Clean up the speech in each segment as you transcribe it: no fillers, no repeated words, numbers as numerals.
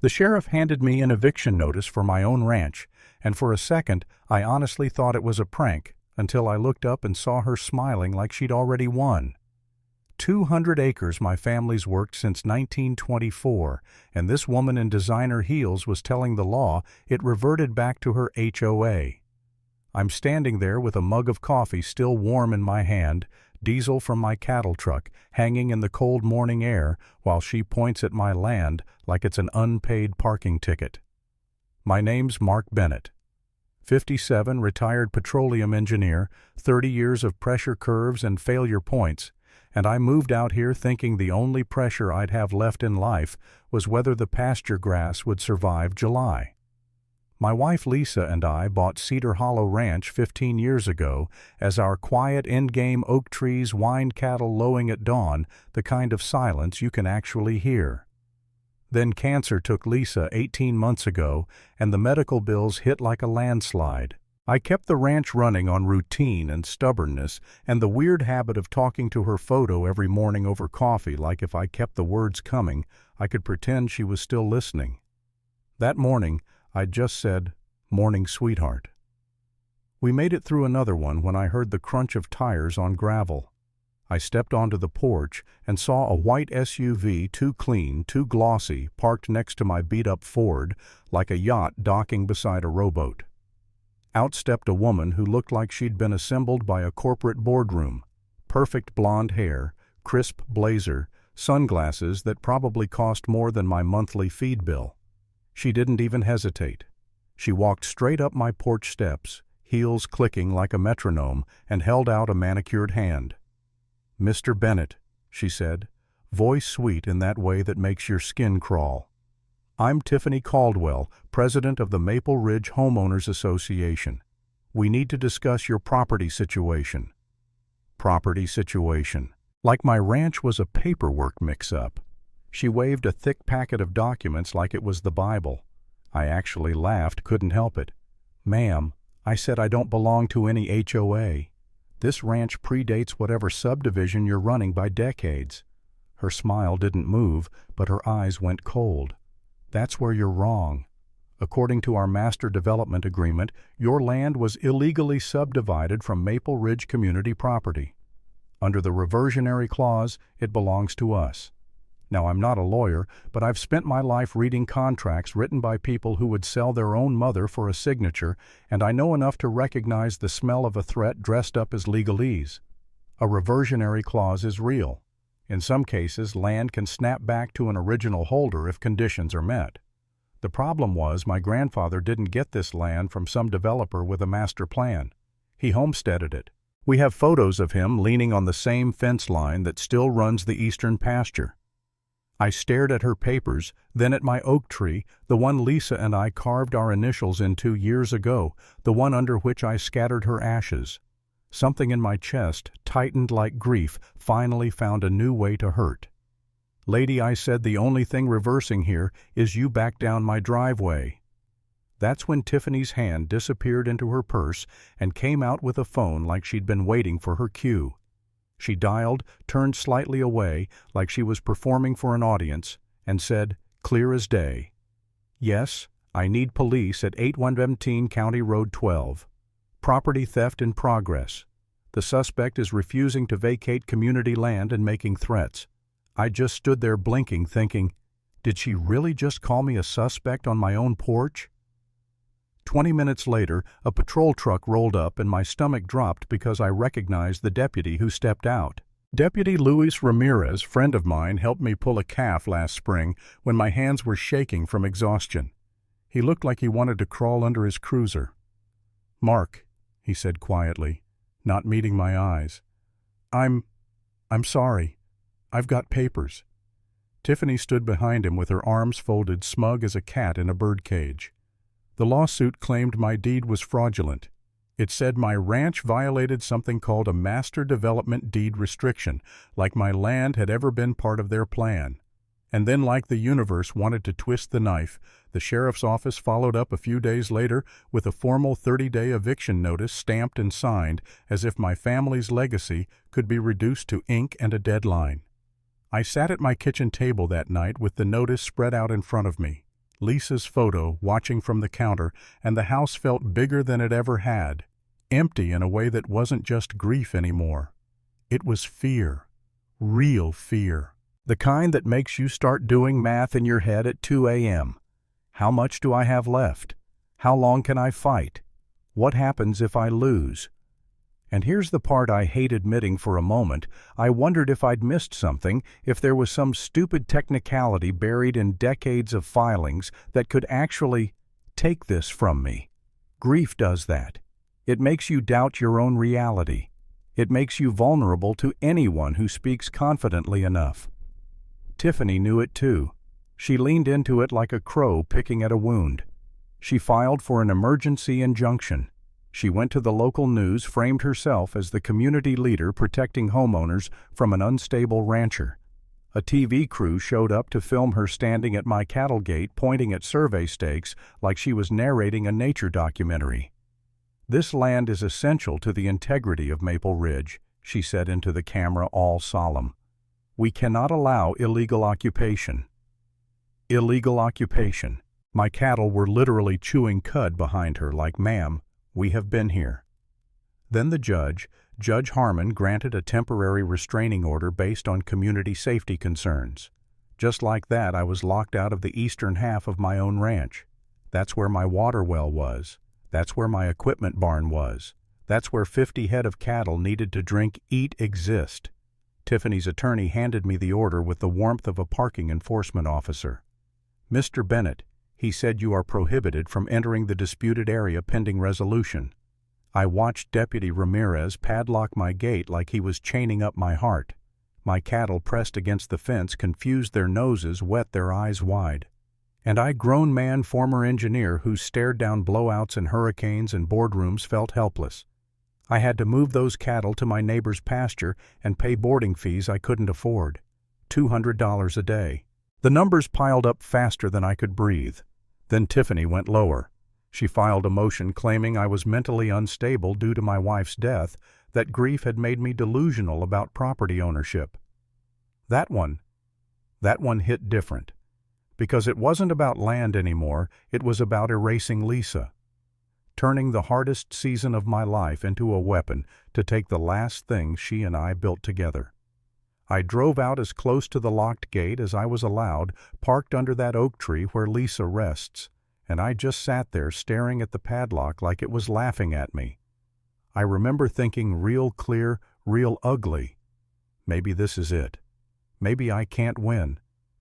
The sheriff handed me an eviction notice for my own ranch, and for a second I honestly thought it was a prank, until I looked up and saw her smiling like she'd already won. 200 acres my family's worked since 1924, and this woman in designer heels was telling the law it reverted back to her HOA. I'm standing there with a mug of coffee still warm in my hand, diesel from my cattle truck hanging in the cold morning air, while she points at my land like it's an unpaid parking ticket. My name's Mark Bennett. 57, retired petroleum engineer, 30 years of pressure curves and failure points, and I moved out here thinking the only pressure I'd have left in life was whether the pasture grass would survive July. My wife Lisa and I bought Cedar Hollow Ranch 15 years ago as our quiet endgame oak trees wind cattle lowing at dawn, the kind of silence you can actually hear. Then cancer took Lisa 18 months ago, and the medical bills hit like a landslide. I kept the ranch running on routine and stubbornness and the weird habit of talking to her photo every morning over coffee, like if I kept the words coming, I could pretend she was still listening. That morning, I just said, "Morning, sweetheart." We made it through another one when I heard the crunch of tires on gravel. I stepped onto the porch and saw a white SUV, too clean, too glossy, parked next to my beat-up Ford, like a yacht docking beside a rowboat. Out stepped a woman who looked like she'd been assembled by a corporate boardroom. Perfect blonde hair, crisp blazer, sunglasses that probably cost more than my monthly feed bill. She didn't even hesitate. She walked straight up my porch steps, heels clicking like a metronome, and held out a manicured hand. "Mr. Bennett," she said, voice sweet in that way that makes your skin crawl. "I'm Tiffany Caldwell, president of the Maple Ridge Homeowners Association. We need to discuss your property situation." Property situation. Like my ranch was a paperwork mix-up. She waved a thick packet of documents like it was the Bible. I actually laughed, couldn't help it. "Ma'am," I said, "I don't belong to any HOA. This ranch predates whatever subdivision you're running by decades." Her smile didn't move, but her eyes went cold. "That's where you're wrong. According to our master development agreement, your land was illegally subdivided from Maple Ridge community property. Under the reversionary clause, it belongs to us. Now, I'm not a lawyer, but I've spent my life reading contracts written by people who would sell their own mother for a signature, and I know enough to recognize the smell of a threat dressed up as legalese. A reversionary clause is real. In some cases, land can snap back to an original holder if conditions are met. The problem was my grandfather didn't get this land from some developer with a master plan. He homesteaded it. We have photos of him leaning on the same fence line that still runs the eastern pasture. I stared at her papers, then at my oak tree, the one Lisa and I carved our initials into years ago, the one under which I scattered her ashes. Something in my chest, tightened like grief, finally found a new way to hurt. "Lady," I said, "the only thing reversing here is you back down my driveway." That's when Tiffany's hand disappeared into her purse and came out with a phone like she'd been waiting for her cue. She dialed, turned slightly away, like she was performing for an audience, and said, clear as day, "Yes, I need police at 8117 County Road 12. Property theft in progress. The suspect is refusing to vacate community land and making threats." I just stood there blinking, thinking, did she really just call me a suspect on my own porch? 20 minutes later, a patrol truck rolled up and my stomach dropped because I recognized the deputy who stepped out. Deputy Luis Ramirez, friend of mine, helped me pull a calf last spring when my hands were shaking from exhaustion. He looked like he wanted to crawl under his cruiser. "Mark," he said quietly, not meeting my eyes. I'm sorry. I've got papers." Tiffany stood behind him with her arms folded, smug as a cat in a birdcage. The lawsuit claimed my deed was fraudulent. It said my ranch violated something called a master development deed restriction, like my land had ever been part of their plan. And then, like the universe wanted to twist the knife, the sheriff's office followed up a few days later with a formal 30-day eviction notice stamped and signed, as if my family's legacy could be reduced to ink and a deadline. I sat at my kitchen table that night with the notice spread out in front of me. Lisa's photo, watching from the counter, and the house felt bigger than it ever had. Empty in a way that wasn't just grief anymore. It was fear. Real fear. The kind that makes you start doing math in your head at 2 a.m. How much do I have left? How long can I fight? What happens if I lose? And here's the part I hate admitting for a moment. I wondered if I'd missed something, if there was some stupid technicality buried in decades of filings that could actually take this from me. Grief does that. It makes you doubt your own reality. It makes you vulnerable to anyone who speaks confidently enough. Tiffany knew it too. She leaned into it like a crow picking at a wound. She filed for an emergency injunction. She went to the local news, framed herself as the community leader protecting homeowners from an unstable rancher. A TV crew showed up to film her standing at my cattle gate pointing at survey stakes like she was narrating a nature documentary. "This land is essential to the integrity of Maple Ridge," she said into the camera, all solemn. "We cannot allow illegal occupation." Illegal occupation. My cattle were literally chewing cud behind her like, "Ma'am, we have been here." Then the Judge Harmon, granted a temporary restraining order based on community safety concerns. Just like that, I was locked out of the eastern half of my own ranch. That's where my water well was. That's where my equipment barn was. That's where 50 head of cattle needed to drink, eat, exist. Tiffany's attorney handed me the order with the warmth of a parking enforcement officer. "Mr. Bennett," he said, "you are prohibited from entering the disputed area pending resolution." I watched Deputy Ramirez padlock my gate like he was chaining up my heart. My cattle pressed against the fence, confused their noses, wet their eyes wide. And I, grown man, former engineer who stared down blowouts and hurricanes and boardrooms, felt helpless. I had to move those cattle to my neighbor's pasture and pay boarding fees I couldn't afford. $200 a day. The numbers piled up faster than I could breathe. Then Tiffany went lower. She filed a motion claiming I was mentally unstable due to my wife's death, that grief had made me delusional about property ownership. That one hit different. Because it wasn't about land anymore, it was about erasing Lisa. Turning the hardest season of my life into a weapon to take the last thing she and I built together. I drove out as close to the locked gate as I was allowed, parked under that oak tree where Lisa rests, and I just sat there staring at the padlock like it was laughing at me. I remember thinking real clear, real ugly. Maybe this is it. Maybe I can't win.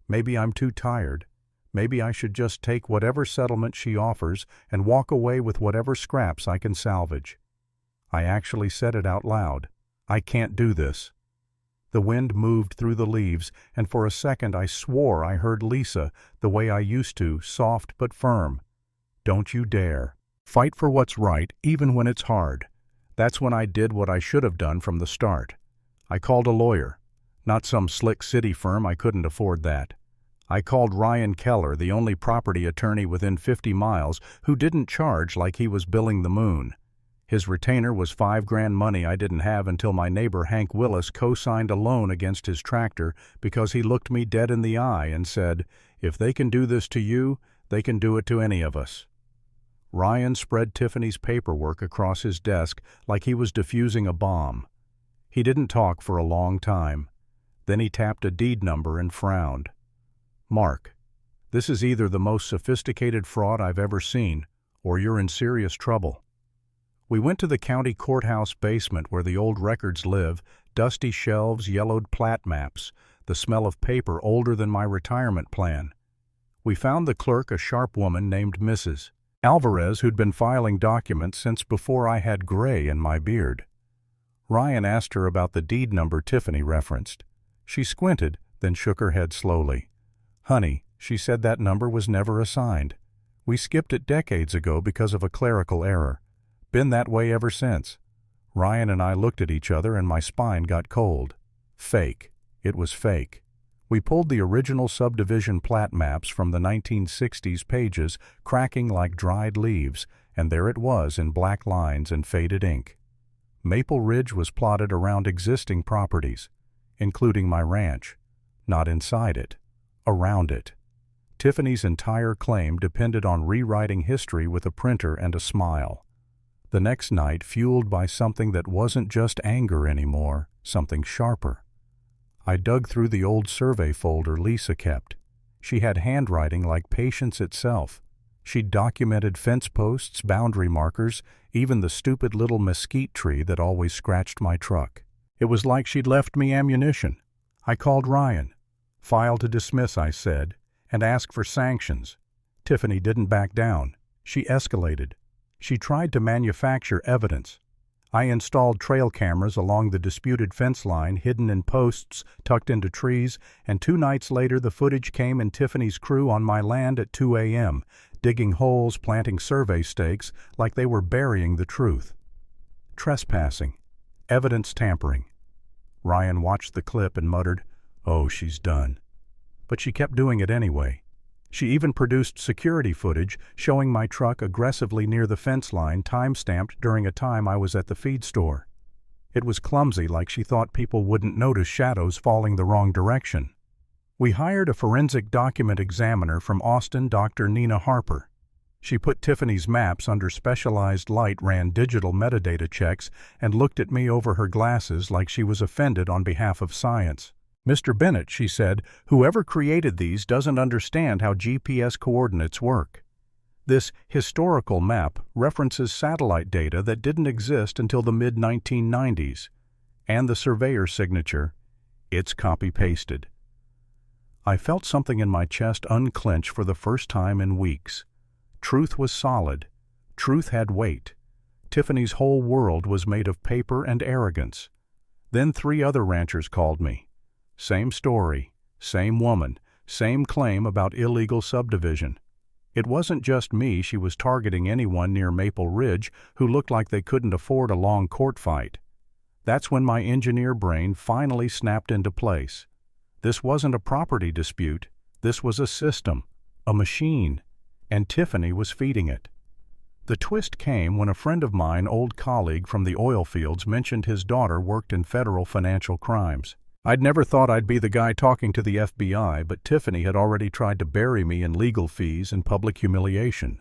Maybe I'm too tired. Maybe I should just take whatever settlement she offers and walk away with whatever scraps I can salvage. I actually said it out loud. I can't do this. The wind moved through the leaves, and for a second I swore I heard Lisa the way I used to, soft but firm. "Don't you dare. Fight for what's right, even when it's hard." That's when I did what I should have done from the start. I called a lawyer. Not some slick city firm, I couldn't afford that. I called Ryan Keller, the only property attorney within 50 miles, who didn't charge like he was billing the moon. His retainer was $5,000 money I didn't have until my neighbor Hank Willis co-signed a loan against his tractor because he looked me dead in the eye and said, "If they can do this to you, they can do it to any of us." Ryan spread Tiffany's paperwork across his desk like he was defusing a bomb. He didn't talk for a long time. Then he tapped a deed number and frowned. "Mark, this is either the most sophisticated fraud I've ever seen, or you're in serious trouble." We went to the county courthouse basement where the old records live, dusty shelves, yellowed plat maps, the smell of paper older than my retirement plan. We found the clerk, a sharp woman named Mrs. Alvarez, who'd been filing documents since before I had gray in my beard. Ryan asked her about the deed number Tiffany referenced. She squinted, then shook her head slowly. "Honey," she said, "that number was never assigned. We skipped it decades ago because of a clerical error. Been that way ever since." Ryan and I looked at each other and my spine got cold. Fake. It was fake. We pulled the original subdivision plat maps from the 1960s pages, cracking like dried leaves, and there it was in black lines and faded ink. Maple Ridge was plotted around existing properties, including my ranch. Not inside it. Around it. Tiffany's entire claim depended on rewriting history with a printer and a smile. The next night, fueled by something that wasn't just anger anymore, something sharper, I dug through the old survey folder Lisa kept. She had handwriting like patience itself. She'd documented fence posts, boundary markers, even the stupid little mesquite tree that always scratched my truck. It was like she'd left me ammunition. I called Ryan. "File to dismiss," I said, "and ask for sanctions." Tiffany didn't back down. She escalated. She tried to manufacture evidence. I installed trail cameras along the disputed fence line, hidden in posts, tucked into trees, and 2 nights later the footage came in Tiffany's crew on my land at 2 a.m., digging holes, planting survey stakes, like they were burying the truth. Trespassing. Evidence tampering. Ryan watched the clip and muttered, "Oh, she's done." But she kept doing it anyway. She even produced security footage showing my truck aggressively near the fence line, time-stamped during a time I was at the feed store. It was clumsy, like she thought people wouldn't notice shadows falling the wrong direction. We hired a forensic document examiner from Austin, Dr. Nina Harper. She put Tiffany's maps under specialized light, ran digital metadata checks, and looked at me over her glasses like she was offended on behalf of science. "Mr. Bennett," she said, "whoever created these doesn't understand how GPS coordinates work. This historical map references satellite data that didn't exist until the mid-1990s. And the surveyor's signature, it's copy-pasted." I felt something in my chest unclench for the first time in weeks. Truth was solid. Truth had weight. Tiffany's whole world was made of paper and arrogance. Then 3 other ranchers called me. Same story, same woman, same claim about illegal subdivision. It wasn't just me, she was targeting anyone near Maple Ridge who looked like they couldn't afford a long court fight. That's when my engineer brain finally snapped into place. This wasn't a property dispute, this was a system, a machine, and Tiffany was feeding it. The twist came when a friend of mine, old colleague from the oil fields, mentioned his daughter worked in federal financial crimes. I'd never thought I'd be the guy talking to the FBI, but Tiffany had already tried to bury me in legal fees and public humiliation.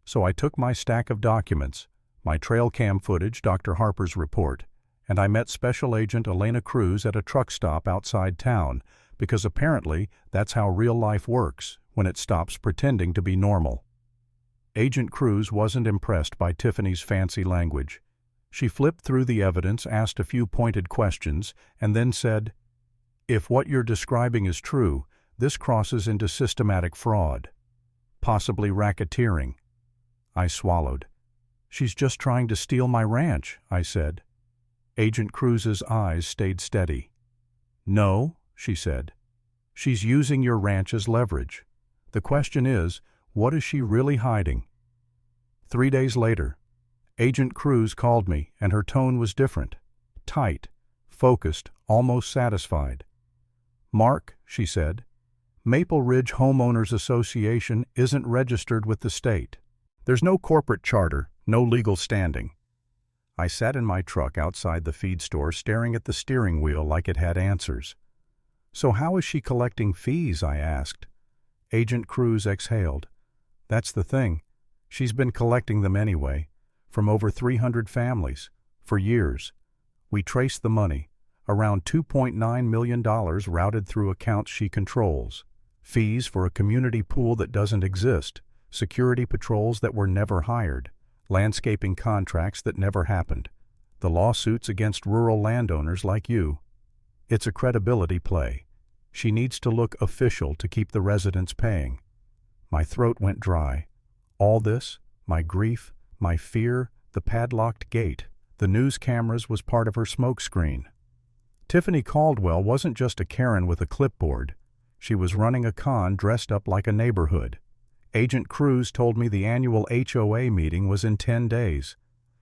So I took my stack of documents, my trail cam footage, Dr. Harper's report, and I met Special Agent Elena Cruz at a truck stop outside town, because apparently that's how real life works when it stops pretending to be normal. Agent Cruz wasn't impressed by Tiffany's fancy language. She flipped through the evidence, asked a few pointed questions, and then said, "If what you're describing is true, this crosses into systematic fraud, possibly racketeering." I swallowed. "She's just trying to steal my ranch," I said. Agent Cruz's eyes stayed steady. "No," she said. "She's using your ranch as leverage. The question is, what is she really hiding?" 3 days later, Agent Cruz called me, and her tone was different. Tight, focused, almost satisfied. "Mark," she said, "Maple Ridge Homeowners Association isn't registered with the state. There's no corporate charter, no legal standing." I sat in my truck outside the feed store staring at the steering wheel like it had answers. "So how is she collecting fees?" I asked. Agent Cruz exhaled. "That's the thing. She's been collecting them anyway, from over 300 families, for years. We traced the money. Around $2.9 million routed through accounts she controls. Fees for a community pool that doesn't exist, security patrols that were never hired, landscaping contracts that never happened, the lawsuits against rural landowners like you. It's a credibility play. She needs to look official to keep the residents paying." My throat went dry. All this, my grief, my fear, the padlocked gate, the news cameras was part of her smokescreen. Tiffany Caldwell wasn't just a Karen with a clipboard. She was running a con dressed up like a neighborhood. Agent Cruz told me the annual HOA meeting was in 10 days.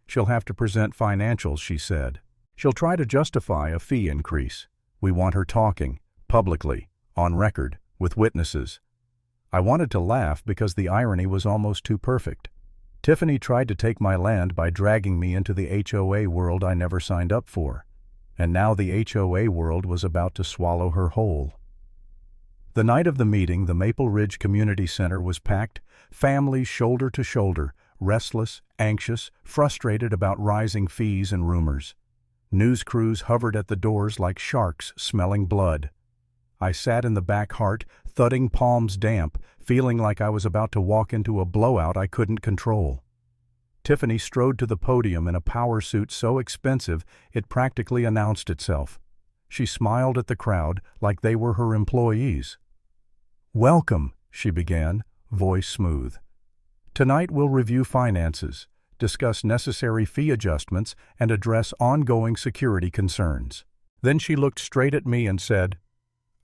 She'll have to present financials, she said. She'll try to justify a fee increase. We want her talking, publicly, on record, with witnesses. I wanted to laugh because the irony was almost too perfect. Tiffany tried to take my land by dragging me into the HOA world I never signed up for. And now the HOA world was about to swallow her whole. The night of the meeting, the Maple Ridge Community Center was packed, families shoulder to shoulder, restless, anxious, frustrated about rising fees and rumors. News crews hovered at the doors like sharks smelling blood. I sat in the back, heart thudding, palms damp, feeling like I was about to walk into a blowout I couldn't control. Tiffany strode to the podium in a power suit so expensive it practically announced itself. She smiled at the crowd like they were her employees. "Welcome," she began, voice smooth. "Tonight we'll review finances, discuss necessary fee adjustments, and address ongoing security concerns." Then she looked straight at me and said,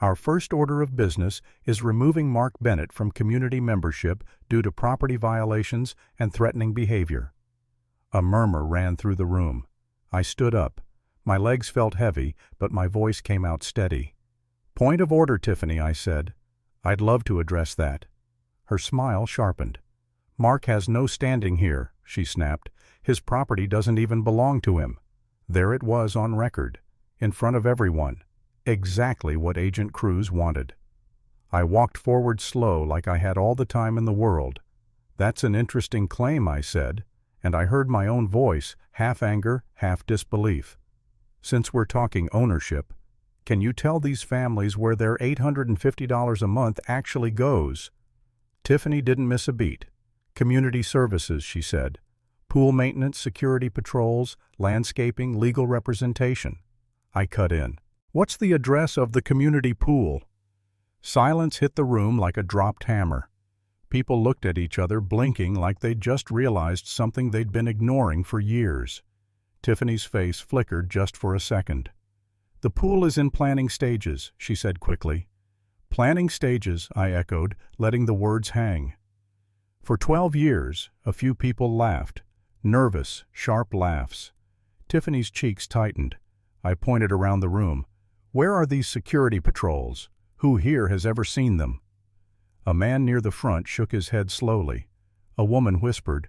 "Our first order of business is removing Mark Bennett from community membership due to property violations and threatening behavior." A murmur ran through the room. I stood up. My legs felt heavy, but my voice came out steady. "Point of order, Tiffany," I said. "I'd love to address that." Her smile sharpened. "Mark has no standing here," she snapped. "His property doesn't even belong to him." There it was on record, in front of everyone. Exactly what Agent Cruz wanted. I walked forward slow like I had all the time in the world. "That's an interesting claim," I said, and I heard my own voice, half anger, half disbelief. "Since we're talking ownership, can you tell these families where their $850 a month actually goes?" Tiffany didn't miss a beat. "Community services," she said. "Pool maintenance, security patrols, landscaping, legal representation." I cut in. "What's the address of the community pool?" Silence hit the room like a dropped hammer. People looked at each other, blinking like they'd just realized something they'd been ignoring for years. Tiffany's face flickered just for a second. "The pool is in planning stages," she said quickly. "Planning stages," I echoed, letting the words hang. For 12 years, a few people laughed. Nervous, sharp laughs. Tiffany's cheeks tightened. I pointed around the room. "Where are these security patrols? Who here has ever seen them?" A man near the front shook his head slowly. A woman whispered,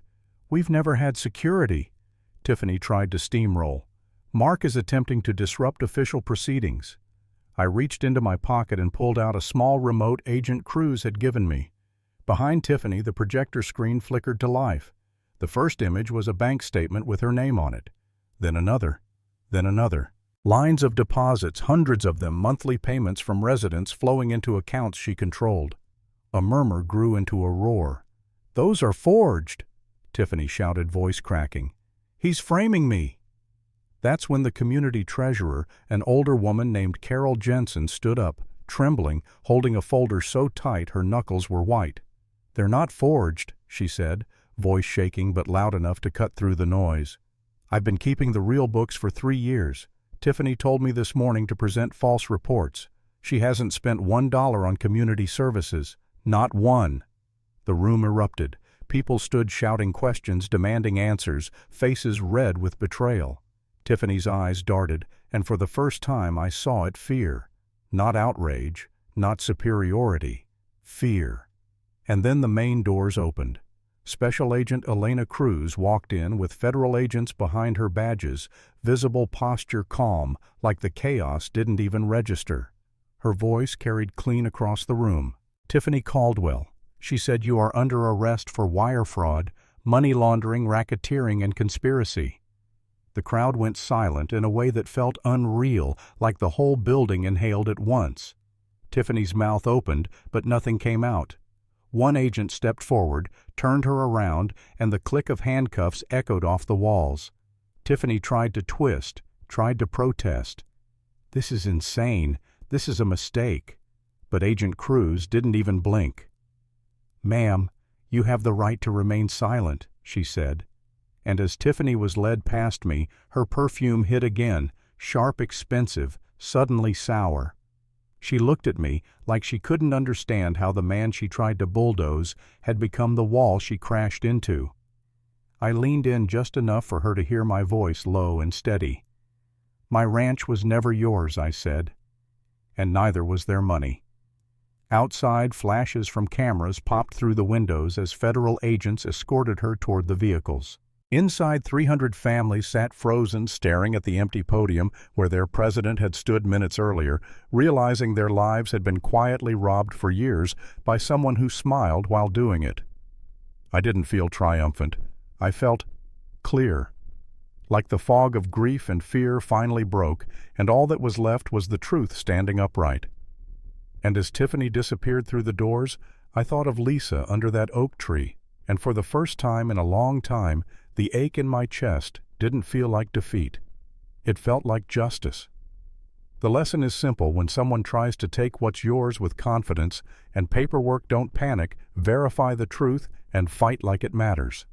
"We've never had security." Tiffany tried to steamroll. "Mark is attempting to disrupt official proceedings." I reached into my pocket and pulled out a small remote Agent Cruz had given me. Behind Tiffany, the projector screen flickered to life. The first image was a bank statement with her name on it. Then another. Then another. Lines of deposits, hundreds of them, monthly payments from residents flowing into accounts she controlled. A murmur grew into a roar. "Those are forged!" Tiffany shouted, voice cracking. "He's framing me!" That's when the community treasurer, an older woman named Carol Jensen, stood up, trembling, holding a folder so tight her knuckles were white. "They're not forged," she said, voice shaking but loud enough to cut through the noise. "I've been keeping the real books for 3 years. Tiffany told me this morning to present false reports. She hasn't spent $1 on community services. Not one." The room erupted. People stood shouting questions, demanding answers, faces red with betrayal. Tiffany's eyes darted, and for the first time I saw it: fear. Not outrage, not superiority. Fear. And then the main doors opened. Special Agent Elena Cruz walked in with federal agents behind her badges, visible posture calm, like the chaos didn't even register. Her voice carried clean across the room. "Tiffany Caldwell," she said, "you are under arrest for wire fraud, money laundering, racketeering, and conspiracy." The crowd went silent in a way that felt unreal, like the whole building inhaled at once. Tiffany's mouth opened, but nothing came out. One agent stepped forward, turned her around, and the click of handcuffs echoed off the walls. Tiffany tried to twist, tried to protest. "This is insane. This is a mistake." But Agent Cruz didn't even blink. "Ma'am, you have the right to remain silent," she said. And as Tiffany was led past me, her perfume hit again, sharp, expensive, suddenly sour. She looked at me like she couldn't understand how the man she tried to bulldoze had become the wall she crashed into. I leaned in just enough for her to hear my voice, low and steady. "My ranch was never yours," I said. And neither was their money. Outside, flashes from cameras popped through the windows as federal agents escorted her toward the vehicles. Inside, 300 families sat frozen, staring at the empty podium where their president had stood minutes earlier, realizing their lives had been quietly robbed for years by someone who smiled while doing it. I didn't feel triumphant. I felt clear. Like the fog of grief and fear finally broke, and all that was left was the truth standing upright. And as Tiffany disappeared through the doors, I thought of Lisa under that oak tree, and for the first time in a long time, the ache in my chest didn't feel like defeat. It felt like justice. The lesson is simple: when someone tries to take what's yours with confidence and paperwork, don't panic, verify the truth, and fight like it matters.